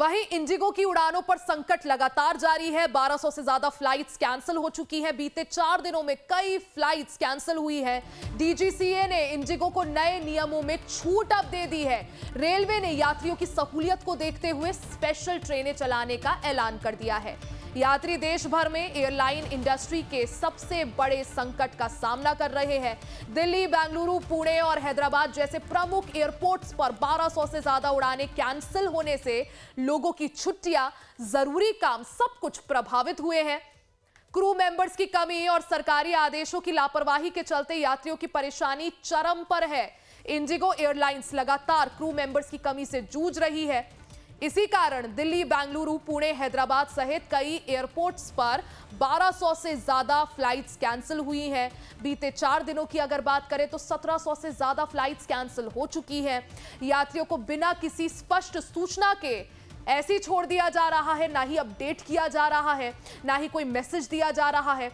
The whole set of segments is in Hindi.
वहीं इंडिगो की उड़ानों पर संकट लगातार जारी है। 1200 से ज्यादा फ्लाइट्स कैंसिल हो चुकी हैं। बीते 4 दिनों में कई फ्लाइट्स कैंसिल हुई है। डीजीसीए ने इंडिगो को नए नियमों में छूट अब दे दी है। रेलवे ने यात्रियों की सहूलियत को देखते हुए स्पेशल ट्रेनें चलाने का ऐलान कर दिया है। यात्री देश भर में एयरलाइन इंडस्ट्री के सबसे बड़े संकट का सामना कर रहे हैं। दिल्ली, बेंगलुरु, पुणे और हैदराबाद जैसे प्रमुख एयरपोर्ट्स पर 1200 से ज्यादा उड़ानें कैंसिल होने से लोगों की छुट्टियां, जरूरी काम सब कुछ प्रभावित हुए हैं। क्रू मेंबर्स की कमी और सरकारी आदेशों की लापरवाही के चलते यात्रियों की परेशानी चरम पर है। इंडिगो एयरलाइंस लगातार क्रू मेंबर्स की कमी से जूझ रही है। इसी कारण दिल्ली, बेंगलुरु, पुणे, हैदराबाद सहित कई एयरपोर्ट्स पर 1200 से ज्यादा फ्लाइट्स कैंसिल हुई हैं। बीते 4 दिनों की अगर बात करें तो 1700 से ज्यादा फ्लाइट्स कैंसिल हो चुकी हैं। यात्रियों को बिना किसी स्पष्ट सूचना के ऐसे ही छोड़ दिया जा रहा है, ना ही अपडेट किया जा रहा है, ना ही कोई मैसेज दिया जा रहा है।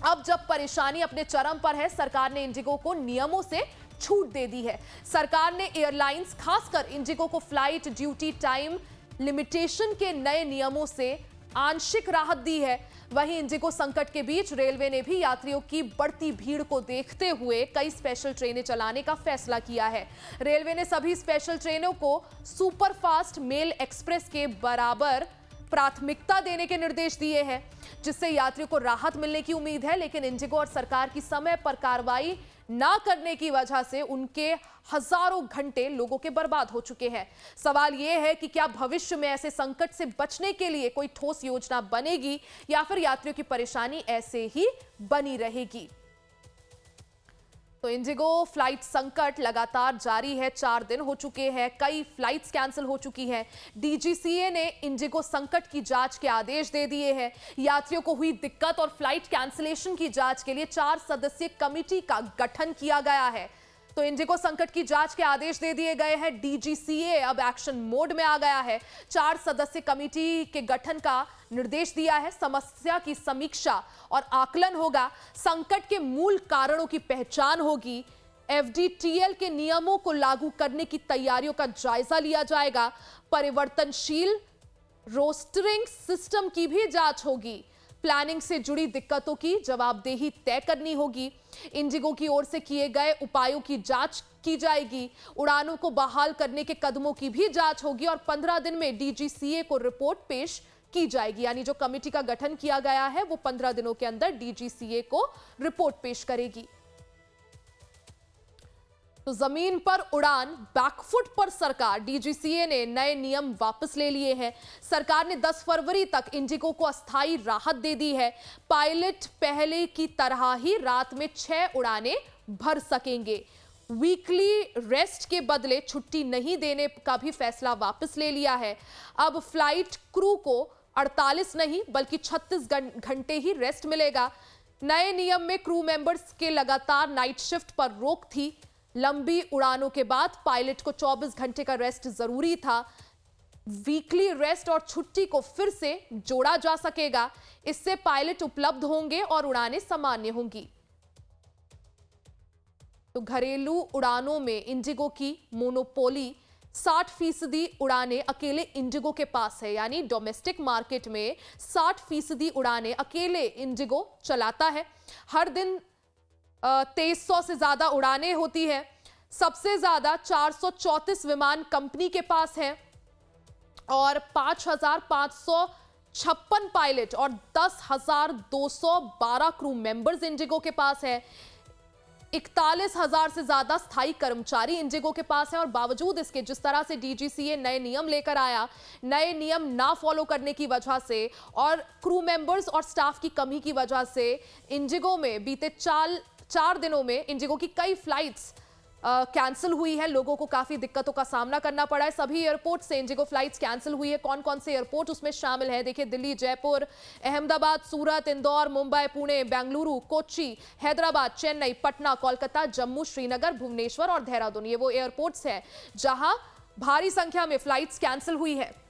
अब जब परेशानी अपने चरम पर है, सरकार ने इंडिगो को नियमों से छूट दे दी है। सरकार ने एयरलाइंस, खासकर इंडिगो को फ्लाइट ड्यूटी टाइम लिमिटेशन के नए नियमों से आंशिक राहत दी है। वहीं इंडिगो संकट के बीच रेलवे ने भी यात्रियों की बढ़ती भीड़ को देखते हुए कई स्पेशल ट्रेनें चलाने का फैसला किया है। रेलवे ने सभी स्पेशल ट्रेनों को सुपरफास्ट मेल एक्सप्रेस के बराबर प्राथमिकता देने के निर्देश दिए हैं, जिससे यात्रियों को राहत मिलने की उम्मीद है। लेकिन इंडिगो और सरकार की समय पर कार्रवाई ना करने की वजह से उनके हजारों घंटे लोगों के बर्बाद हो चुके हैं। सवाल यह है कि क्या भविष्य में ऐसे संकट से बचने के लिए कोई ठोस योजना बनेगी या फिर यात्रियों की परेशानी ऐसे ही बनी रहेगी। तो इंडिगो फ्लाइट संकट लगातार जारी है। 4 दिन हो चुके हैं, कई फ्लाइट्स कैंसिल हो चुकी हैं। डीजीसीए ने इंडिगो संकट की जांच के आदेश दे दिए हैं। यात्रियों को हुई दिक्कत और फ्लाइट कैंसिलेशन की जांच के लिए 4 सदस्यीय कमेटी का गठन किया गया है। तो इंडिगो संकट की जांच के आदेश दे दिए गए हैं। डीजीसीए अब एक्शन मोड में आ गया है। 4 सदस्यीय कमेटी के गठन का निर्देश दिया है। समस्या की समीक्षा और आकलन होगा। संकट के मूल कारणों की पहचान होगी। एफडीटीएल के नियमों को लागू करने की तैयारियों का जायजा लिया जाएगा। परिवर्तनशील रोस्टरिंग सिस्टम की भी जांच होगी। प्लानिंग से जुड़ी दिक्कतों की जवाबदेही तय करनी होगी। इंडिगो की ओर से किए गए उपायों की जांच की जाएगी। उड़ानों को बहाल करने के कदमों की भी जांच होगी और 15 दिन में डीजीसीए को रिपोर्ट पेश की जाएगी। यानी जो कमेटी का गठन किया गया है वो 15 दिनों के अंदर डीजीसीए को रिपोर्ट पेश करेगी। तो जमीन पर उड़ान, बैकफुट पर सरकार। डीजीसीए ने नए नियम वापस ले लिए हैं। सरकार ने 10 फरवरी तक इंडिगो को अस्थायी राहत दे दी है। पायलट पहले की तरह ही रात में 6 उड़ानें भर सकेंगे। वीकली रेस्ट के बदले छुट्टी नहीं देने का भी फैसला वापस ले लिया है। अब फ्लाइट क्रू को 48 नहीं बल्कि 36 घंटे ही रेस्ट मिलेगा। नए नियम में क्रू मेंबर्स के लगातार नाइट शिफ्ट पर रोक थी। लंबी उड़ानों के बाद पायलट को 24 घंटे का रेस्ट जरूरी था। वीकली रेस्ट और छुट्टी को फिर से जोड़ा जा सकेगा। इससे पायलट उपलब्ध होंगे और उड़ानें सामान्य होंगी। तो घरेलू उड़ानों में इंडिगो की मोनोपोली, 60% उड़ानें अकेले इंडिगो के पास है। यानी डोमेस्टिक मार्केट में 60% उड़ानें अकेले इंडिगो चलाता है। हर दिन 2300 से ज्यादा उड़ानें होती हैं। सबसे ज्यादा 434 विमान कंपनी के पास हैं और 5556 पायलट और 10,212 क्रू मेंबर्स इंडिगो के पास है। 41,000 से ज्यादा स्थायी कर्मचारी इंडिगो के पास हैं और बावजूद इसके जिस तरह से डीजीसीए नए नियम लेकर आया, नए नियम ना फॉलो करने की वजह से और क्रू मेंबर्स और स्टाफ की कमी की वजह से इंडिगो में बीते 4 दिनों में इंडिगो की कई फ्लाइट्स कैंसिल हुई है। लोगों को काफी दिक्कतों का सामना करना पड़ा है। सभी एयरपोर्ट से इंडिगो फ्लाइट्स कैंसिल हुई है। कौन कौन से एयरपोर्ट उसमें शामिल है देखिए। दिल्ली, जयपुर, अहमदाबाद, सूरत, इंदौर, मुंबई, पुणे, बेंगलुरु, कोच्चि, हैदराबाद, चेन्नई, पटना, कोलकाता, जम्मू, श्रीनगर, भुवनेश्वर और देहरादून। ये वो एयरपोर्ट्स हैं जहां भारी संख्या में फ्लाइट्स कैंसिल हुई है।